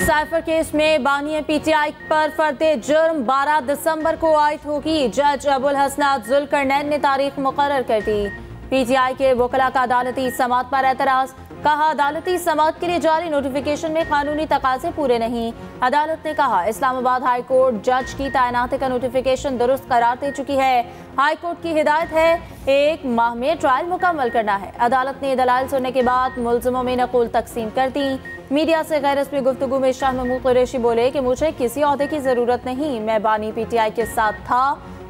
Cipher case में बानी PTI पर फर्दे जुर्म 12 दिसंबर को आयद होगी। जज अबुल हसनात जुल्करनैन ने तारीख मुकर्रर कर दी। पीटीआई के वकला का अदालती समाअत पर एतराज, कहा अदालती समाअत के लिए जारी नोटिफिकेशन में कानूनी तकाजे पूरे नहीं। अदालत ने कहा इस्लामाबाद हाई कोर्ट जज की तैनाती का नोटिफिकेशन दुरुस्त करार दे चुकी है। हाई कोर्ट की हिदायत है 1 माह में ट्रायल मुकम्मल करना है। अदालत ने दलाइल सुनने के बाद मुलजिमों में नकुल तकसीम कर दी। मीडिया से गैर रस्मी गुफ्तगू में शाह महमूद कुरैशी बोले कि मुझे किसी ओहदे की जरूरत नहीं, मैं बानी पीटीआई के साथ था,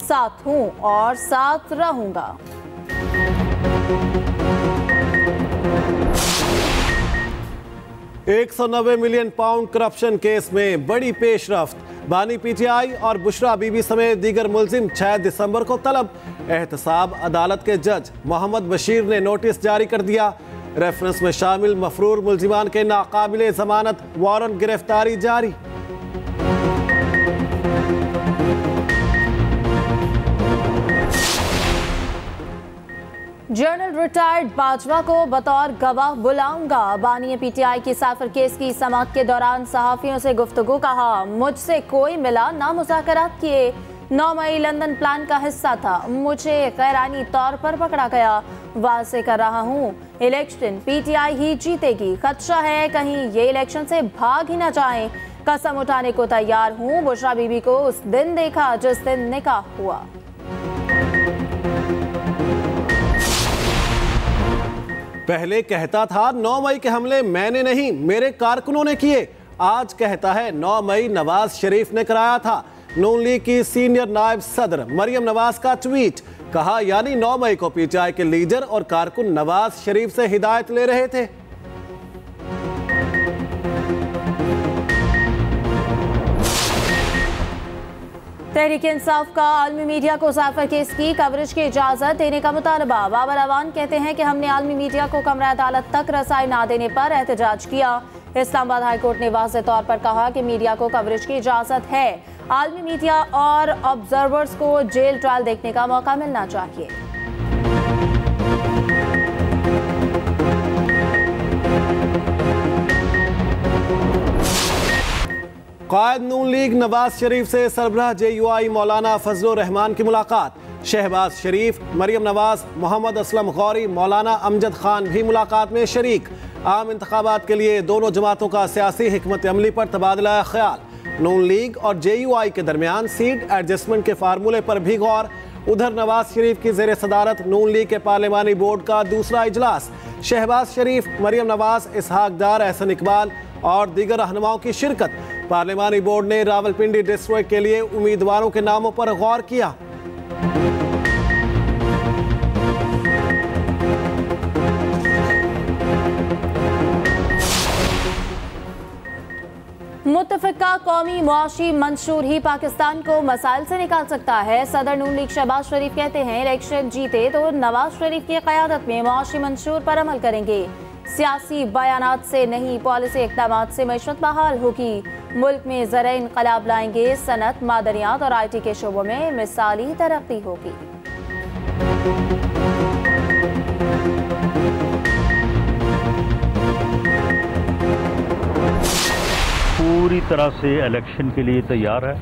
साथ हूँ और साथ रहूंगा। £190 मिलियन करप्शन केस में बड़ी पेशरफ्त। बानी पीटीआई और बुशरा बीबी समेत दीगर मुलजिम 6 दिसंबर को तलब। एहतसाब अदालत के जज मोहम्मद बशीर ने नोटिस जारी कर दिया। रेफरेंस में शामिल मफरूर मुलजिमान के नाकाबिले जमानत वारंट गिरफ्तारी जारी। जनरल रिटायर्ड बाजवा को बतौर गवाह बुलाऊंगा। बानी पीटीआई की साइफर केस की समाअत के दौरान सहाफियों से गुफ्तगू, कहा मुझसे कोई मिला ना मुज़ाकरात किए। 9 मई लंदन प्लान का हिस्सा था, मुझे गैरानी तौर पर पकड़ा गया। वाज़े कर रहा हूँ इलेक्शन पीटीआई ही जीतेगी। खदशा है कहीं ये इलेक्शन से भाग ही ना जाए। कसम उठाने को तैयार हूँ। बुशरा बीबी को उस दिन देखा जिस दिन निकाह हुआ। पहले कहता था 9 मई के हमले मैंने नहीं मेरे कारकुनों ने किए। आज कहता है 9 मई नवाज शरीफ ने कराया था। नून लीग की सीनियर नायब सदर मरियम नवाज का ट्वीट, कहा यानी 9 मई को पीटीआई के लीडर और कारकुन नवाज शरीफ से हिदायत ले रहे थे। तहरीक इंसाफ का आलमी मीडिया को साइफर केस की कवरेज की इजाजत देने का मुतालबा। बाबर अवान कहते हैं कि हमने आलमी मीडिया को कमरा अदालत तक रसाई ना देने पर एहतजाज किया। इस्लामाबाद हाई कोर्ट ने वाज़ेह तौर पर कहा कि मीडिया को कवरेज की इजाजत है। आलमी मीडिया और ऑब्जर्वर्स को जेल ट्रायल देखने का मौका मिलना चाहिए। कायद नून लीग नवाज शरीफ से सरबराह JUI मौलाना फजलुर रहमान की मुलाकात। शहबाज शरीफ, मरियम नवाज, मोहम्मद असलम गौरी, मौलाना अमजद खान भी मुलाकात में शरीक। आम इंतखाबात के लिए दोनों जमातों का सियासी हिकमत अमली पर तबादला ख्याल। नून लीग और JUI के दरमियान सीट एडजस्टमेंट के फार्मूले पर भी गौर। उधर नवाज शरीफ की ज़ेर सदारत नून लीग के पार्लिमानी बोर्ड का दूसरा इजलास। शहबाज शरीफ, मरियम नवाज, इसहाक डार, एहसन इकबाल और दीगर रहनुमाओं की शिरकत। पार्लिमानी बोर्ड ने रावलपिंडी डिस्ट्रिक्ट के लिए उम्मीदवारों के नामों पर गौर किया। मुत्तफिका कौमी मुआशी मंशूर ही पाकिस्तान को मसाइल से निकाल सकता है। सदर नून लीग शहबाज शरीफ कहते हैं इलेक्शन जीते तो नवाज शरीफ की क़यादत में मुआशी मंशूर पर अमल करेंगे। सियासी बयानात से नहीं पॉलिसी इक़दामात से मईशत बहाल होगी। मुल्क में ज़रा इनकलाब लाएंगे। सनत, मादनियात और IT के शोबों में मिसाली तरक्की होगी। पूरी तरह से इलेक्शन के लिए तैयार है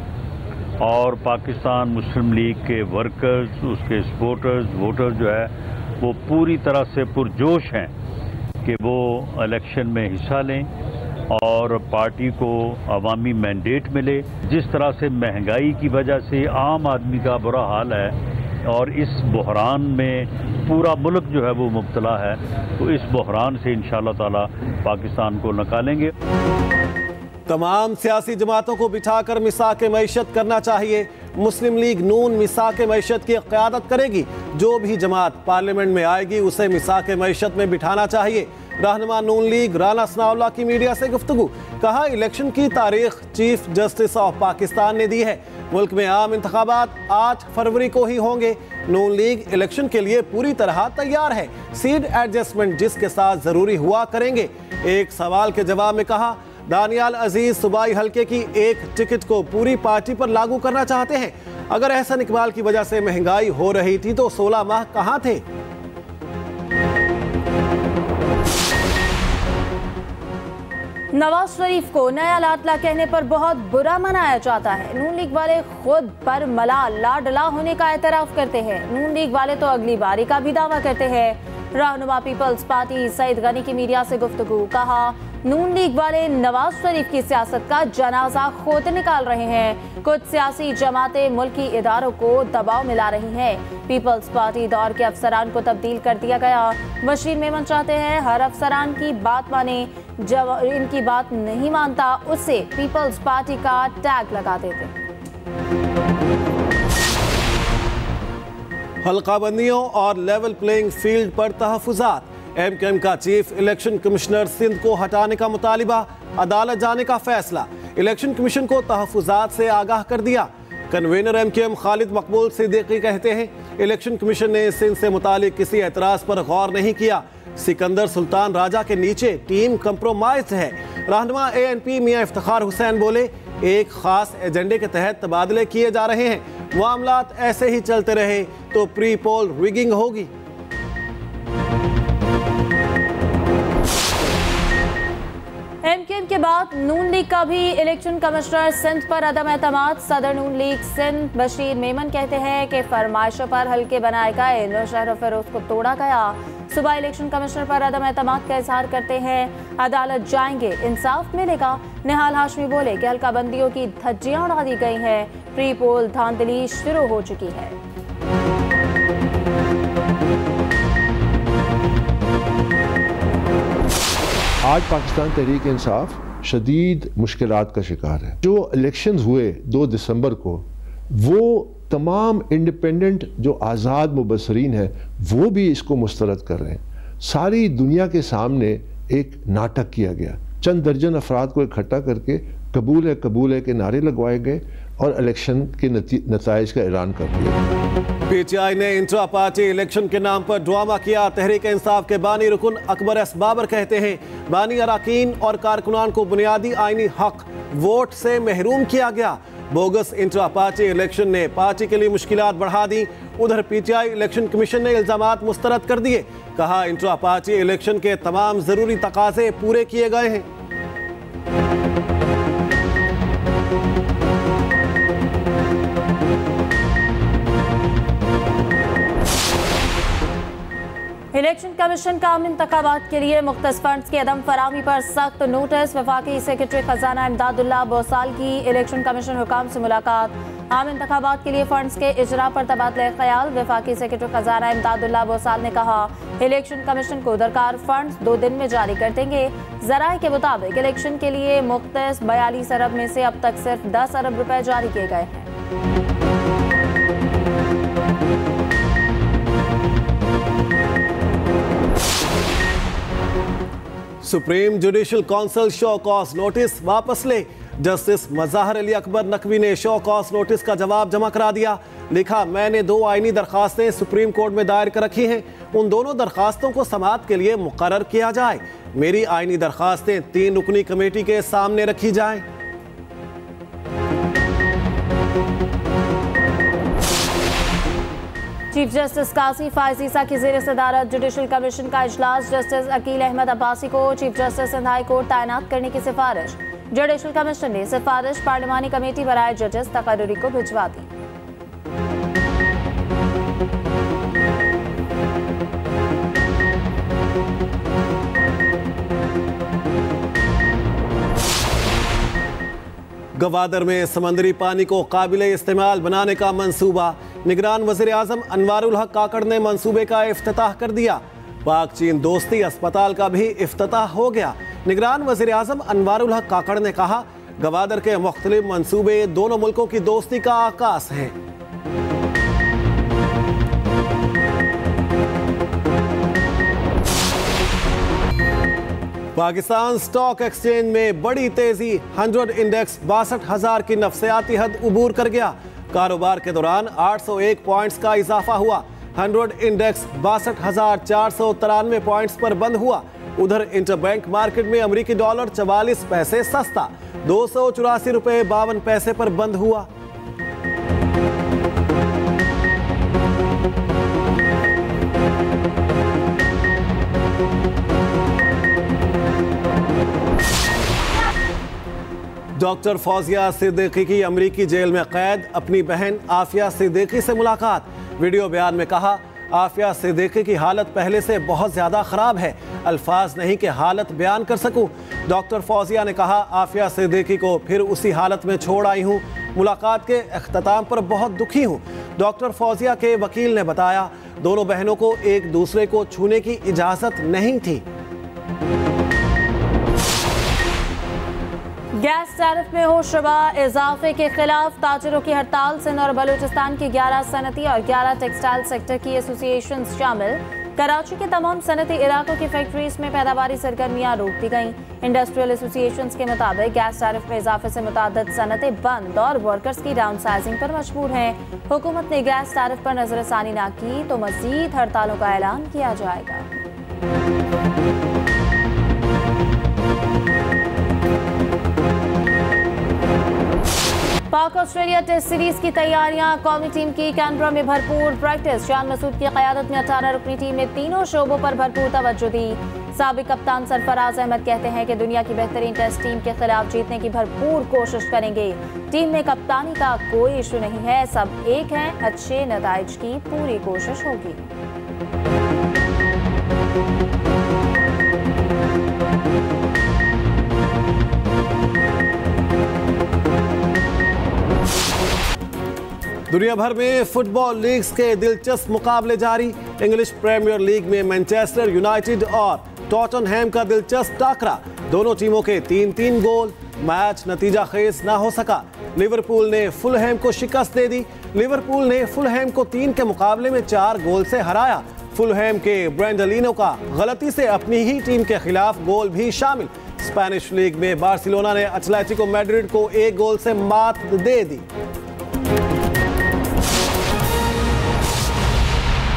और पाकिस्तान मुस्लिम लीग के वर्कर्स, उसके सपोर्टर्स, वोटर जो है वो पूरी तरह से पुरजोश हैं कि वो इलेक्शन में हिस्सा लें और पार्टी को अवामी मैंडेट मिले। जिस तरह से महंगाई की वजह से आम आदमी का बुरा हाल है और इस बहरान में पूरा मुल्क जो है वो मुब्तला है, तो इस बहरान से इंशाअल्लाह ताला पाकिस्तान को निकालेंगे। तमाम सियासी जमातों को बिठाकर मिसाक मईशत करना चाहिए। मुस्लिम लीग नून मिसाक मईशत की क़यादत करेगी। जो भी जमात पार्लियामेंट में आएगी उसे मिसाक मईशत में बिठाना चाहिए। रहनुमा नून लीग राना सनाउल्लाह की मीडिया से गुफ्तगू, कहा इलेक्शन की तारीख चीफ जस्टिस ऑफ पाकिस्तान ने दी है। मुल्क में आम इंतखाबात 8 फरवरी को ही होंगे। नून लीग इलेक्शन के लिए पूरी तरह तैयार है। सीट एडजस्टमेंट जिसके साथ ज़रूरी हुआ करेंगे। एक सवाल के जवाब में कहा दानियाल अजीज सूबाई हल्के की एक टिकट को पूरी पार्टी पर लागू करना चाहते हैं। अगर एहसन इकबाल की वजह से महंगाई हो रही थी तो 16 माह कहां थे। नवाज शरीफ को नया लाडला कहने पर बहुत बुरा मनाया जाता है। नून लीग वाले खुद पर मलाल लाडला होने का एतराफ करते हैं। नून लीग वाले तो अगली बारी का भी दावा करते हैं। रहनुमा पीपल्स पार्टी सईद गनी की मीडिया से गुफ्तगू, कहा नून लीग वाले नवाज शरीफ की सियासत का जनाजा खुद निकाल रहे हैं। कुछ सियासी जमातें मुल्की इदारों को दबाव मिला रही हैं। पीपल्स पार्टी दौर के अफसरान को तब्दील कर दिया गया। बशीर मेमन चाहते हैं हर अफसरान की बात माने, जब इनकी बात नहीं मानता उससे पीपल्स पार्टी का टैग लगा देते। हल्काबंदियों और लेवल प्लेइंग फील्ड पर तहफुजात। एमकेएम का चीफ इलेक्शन कमिश्नर सिंध को हटाने का मुतालिबा, अदालत जाने का फैसला। इलेक्शन कमीशन को तहफुजात से आगाह कर दिया। कन्वीनर एमकेएम खालिद मकबूल सिद्दीकी कहते हैं इलेक्शन कमीशन ने सिंध से मुतालिक किसी एतराज पर गौर नहीं किया। सिकंदर सुल्तान राजा के नीचे टीम कंप्रोमाइज है। रहनुमा एएनपी मियां इफ्तिखार हुसैन बोले एक खास एजेंडे के तहत तबादले किए जा रहे हैं। मामलात ऐसे ही चलते रहे तो प्री पोल रिगिंग होगी। एमकेएम के बाद नून लीग का भी इलेक्शन कमिश्नर सिंध पर अदम एतमाद। सदर नून लीग सिंध बशीर मेमन कहते हैं कि फरमाइशों पर हल्के बनाए गए नौशहर फिरोज को तोड़ा गया। सुबह इलेक्शन कमिश्नर पर अदम एतमाद का इजहार करते हैं। अदालत जाएंगे, इंसाफ मिलेगा। निहाल हाशमी बोले कि हल्काबंदियों की धज्जियां उड़ा दी गई हैं। प्री पोल धांधली शुरू हो चुकी है। आज पाकिस्तान तहरीक इंसाफ शदीद मुश्किलात का शिकार है। जो इलेक्शंस हुए 2 दिसंबर को, वो तमाम इंडिपेंडेंट जो आज़ाद मुबसरीन हैं वो भी इसको मुस्तरद कर रहे हैं। सारी दुनिया के सामने एक नाटक किया गया। चंद दर्जन अफराद को इकट्ठा करके कबूल है के नारे लगवाए गए और इलेक्शन के नताइज का ऐलान कर दिया। पीटीआई ने इंट्रा पार्टी इलेक्शन के नाम पर ड्रामा किया। तहरीक इंसाफ के बानी रुकन अकबर एस बाबर कहते हैं बानी अरकान और कारकुनान को बुनियादी आईनी हक वोट से महरूम किया गया। बोगस इंट्रा पार्टी इलेक्शन ने पार्टी के लिए मुश्किलात बढ़ा दी। उधर पीटीआई इलेक्शन कमीशन ने इल्जामात मुस्तरद कर दिए। कहा इंट्रा पार्टी इलेक्शन के तमाम जरूरी तकाजे पूरे किए गए हैं। इलेक्शन कमीशन का आम इंतखाबात के लिए मुख्तस फंड्स की अदम फराहमी पर सख्त नोटिस। वफाकी सेक्रेटरी खजाना इमदादुल्लाह बोसाल की इलेक्शन कमीशन हुकाम से मुलाकात। आम इंतखाबात के लिए फंड्स के इजरा पर तबादला ख्याल। वफाकी सेक्रेटरी खजाना इमदादुल्लाह बोसाल ने कहा इलेक्शन कमीशन को दरकार फंड्स 2 दिन में जारी कर देंगे। जराए के मुताबिक इलेक्शन के लिए मुख्तस 42 अरब में से अब तक सिर्फ 10 अरब रुपए जारी किए गए हैं। Supreme judicial council show cause notice वापस ले। जस्टिस मज़ाहर अली अकबर नकवी ने शो कॉज नोटिस का जवाब जमा करा दिया। लिखा मैंने 2 आईनी दरखास्तें सुप्रीम कोर्ट में दायर कर रखी हैं। उन दोनों दरखास्तों को समाअत के लिए मुकर्रर किया जाए। मेरी आईनी दरखास्तें 3 रुकनी कमेटी के सामने रखी जाएं। चीफ जस्टिस काजी फायज ईसा की ज़ेर सदारत जुडिशल कमीशन का इजलास। जस्टिस अकील अहमद अब्बासी को chief justice Sindh high court तैनात करने की सिफारिश। जुडिशल कमीशन ने सिफारिश पार्लिमानी कमेटी बराए जजेस तकर्री को भिजवा दी। गवादर में समंदरी पानी को काबिले इस्तेमाल बनाने का मंसूबा। निगरान वज़ीर आज़म अनवारुल हक काकड़ ने मंसूबे का इफ्तिताह कर दिया। पाक चीन दोस्ती अस्पताल का भी इफ्तिताह हो गया। निगरान वज़ीर आज़म अनवारुल हक काकड़ ने कहा गवादर के मुख्तलिफ मंसूबे दोनों मुल्कों की दोस्ती का आकाश हैं। पाकिस्तान स्टॉक एक्सचेंज में बड़ी तेजी। 100 इंडेक्स 62,000 की नफसियाती हद उबूर कर गया। कारोबार के दौरान 801 पॉइंट्स का इजाफा हुआ। 100 इंडेक्स 62,493 पॉइंट्स पर बंद हुआ। उधर इंटरबैंक मार्केट में अमेरिकी डॉलर 44 पैसे सस्ता 284 रुपए 52 पैसे पर बंद हुआ। डॉक्टर फौजिया सिद्दीकी की अमरीकी जेल में कैद, अपनी बहन आफिया सिद्दीकी से मुलाकात। वीडियो बयान में कहा, आफिया सिद्दीकी की हालत पहले से बहुत ज़्यादा ख़राब है, अल्फाज नहीं कि हालत बयान कर सकूं। डॉक्टर फौजिया ने कहा, आफिया सिद्दीकी को फिर उसी हालत में छोड़ आई हूं, मुलाकात के अख्ताम पर बहुत दुखी हूं। डॉक्टर फौजिया के वकील ने बताया, दोनों बहनों को एक दूसरे को छूने की इजाज़त नहीं थी। गैस टैरिफ में हो शुबा इजाफे के खिलाफ ताजरों की हड़ताल। सिंध और बलूचिस्तान की 11 सनती और 11 टेक्सटाइल सेक्टर की एसोसिएशन शामिल। कराची के तमाम सनती इलाकों की फैक्ट्रीज में पैदावारी सरगर्मियां रोक दी गईं। इंडस्ट्रियल एसोसिएशन के मुताबिक गैस टैरिफ में इजाफे से मुताद्दिद सनतें बंद और वर्कर्स की डाउन साइजिंग पर मजबूर हैं। हुकूमत ने गैस टैरिफ पर नजरसानी न की तो मजीद हड़तालों का ऐलान किया जाएगा। पाक ऑस्ट्रेलिया टेस्ट सीरीज की तैयारियां। कौमी टीम की कैनबरा में भरपूर प्रैक्टिस। शान मसूद की क़यादत में 18 रुकनी टीम ने तीनों शोबों पर भरपूर तवज्जो दी। साबिक कप्तान सरफराज अहमद कहते हैं कि दुनिया की बेहतरीन टेस्ट टीम के खिलाफ जीतने की भरपूर कोशिश करेंगे। टीम में कप्तानी का कोई इशू नहीं है, सब एक हैं, अच्छे नताइज की पूरी कोशिश होगी। दुनिया भर में फुटबॉल लीग्स के दिलचस्प मुकाबले जारी। इंग्लिश प्रीमियर लीग में मैनचेस्टर यूनाइटेड और टॉटनहैम का दिलचस्प टाकरा। दोनों टीमों के 3-3 गोल। मैच नतीजा खेज ना हो सका। लिवरपूल ने फुलहैम को शिकस्त दे दी। लिवरपूल ने फुलहैम को 3 के मुकाबले में 4 गोल से हराया। फुलहैम के ब्रेंडलिनो का गलती से अपनी ही टीम के खिलाफ गोल भी शामिल। स्पेनिश लीग में बार्सिलोना ने एटलेटिको मैड्रिड को 1 गोल से मात दे दी।